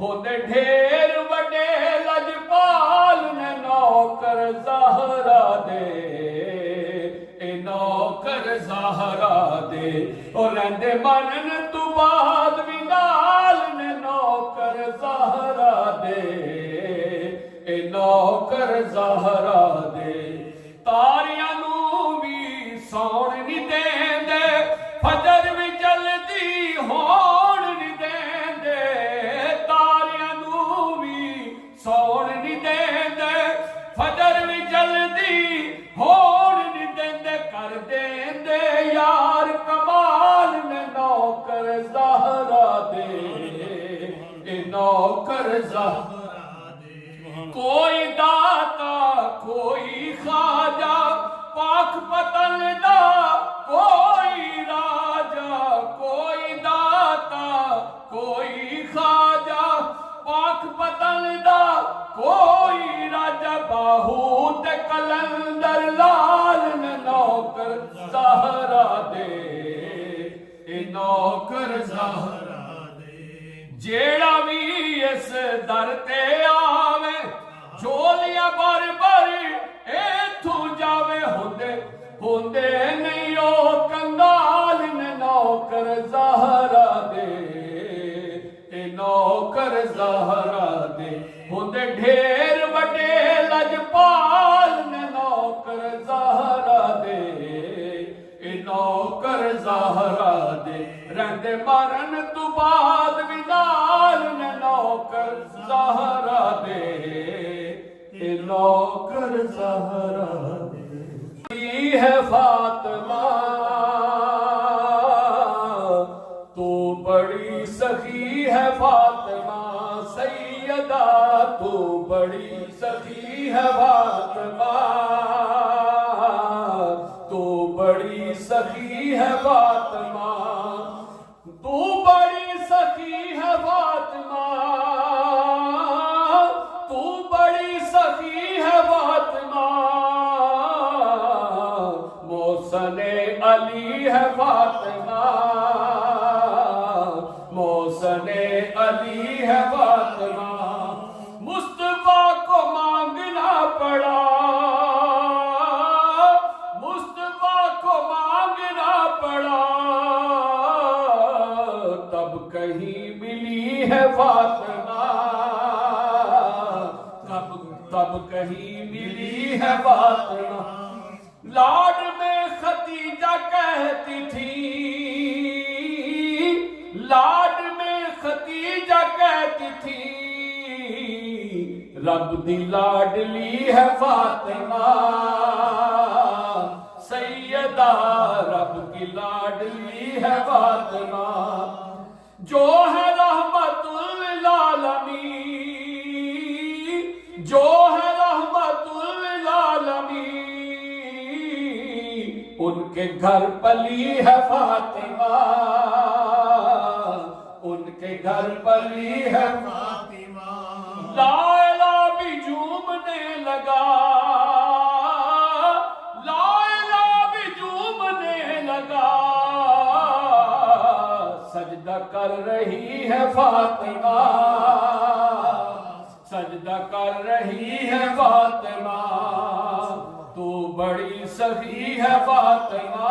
होते ढेर वडे लजपाल ने नौकर ज़हरा दे, ए नौकर ज़हरा दे। और रहिंदे मरन तू बाद भी नाल ने नौकर ज़हरा दे, ए नौकर ज़हरा दे। तारियां नू भी सौण नहीं देंदे, फजर भी जल्दी होण नहीं देंदे। तारियां नू भी सौण नहीं देंदे, फजर भी जल्दी होण नहीं देंदे। कर देंदे यार कमाल ने नौकर ज़हरा दे, ए नौकर ज़हरा दे। कोई दाता कोई ख्वाजा, पाक पतन दा कोई राजा। कोई दाता कोई ख्वाजा, पाक पतन दा कोई राजा। बाहू ते कलंदर लाल ने नौकर ज़हरा दे, ए नौकर ज़हरा दे। जेड़ा भी इस दर ते आवे, झोलियां भर भर इथू जावे। होंदे होंदे नहीं ओ कंगाल ने नौकर ज़हरा दे, ए नौकर ज़हरा दे। होंदे ढेर वडे लजपाल ने नौकर ज़हरा दे, ए नौकर ज़हरा दे। रहिंदे मरन तू बाद भी नाल ने नौकर ज़हरा दे, ए नौकर ज़हरा दे। है फातिमा तू बड़ी सखी है फातिमा, सैयदा तू बड़ी सखी है फातिमा। तू बड़ी सखी है फातिमा, तू बड़ी सखी है फातिमा। तू बड़ी सखी है फातिमा, मोहसने अली है फातिमा। मोहसने अली है फातिमा। मुस्तफा को मांगना पड़ा, मुस्तफा को मांगना पड़ा। तब कहीं मिली है फातिमा, तब कहीं मिली है फातिमा। लाड में खदीजा कहती थी, लाड में खदीजा कहती थी। रब दी लाडली है फातिमा, सैयदा रब की लाडली है फातिमा। जो है रहमतुल आलमीन, जो है रहमतुल आलमीन, उनके घर पली है फातिमा। उनके घर पली है फातिमा। लायला भी झूमने लगा, लायला भी झूमने लगा। सजदा कर रही है फातिमा, सजदा कर रही है फातिमा। तू बड़ी सखी है फातिमा।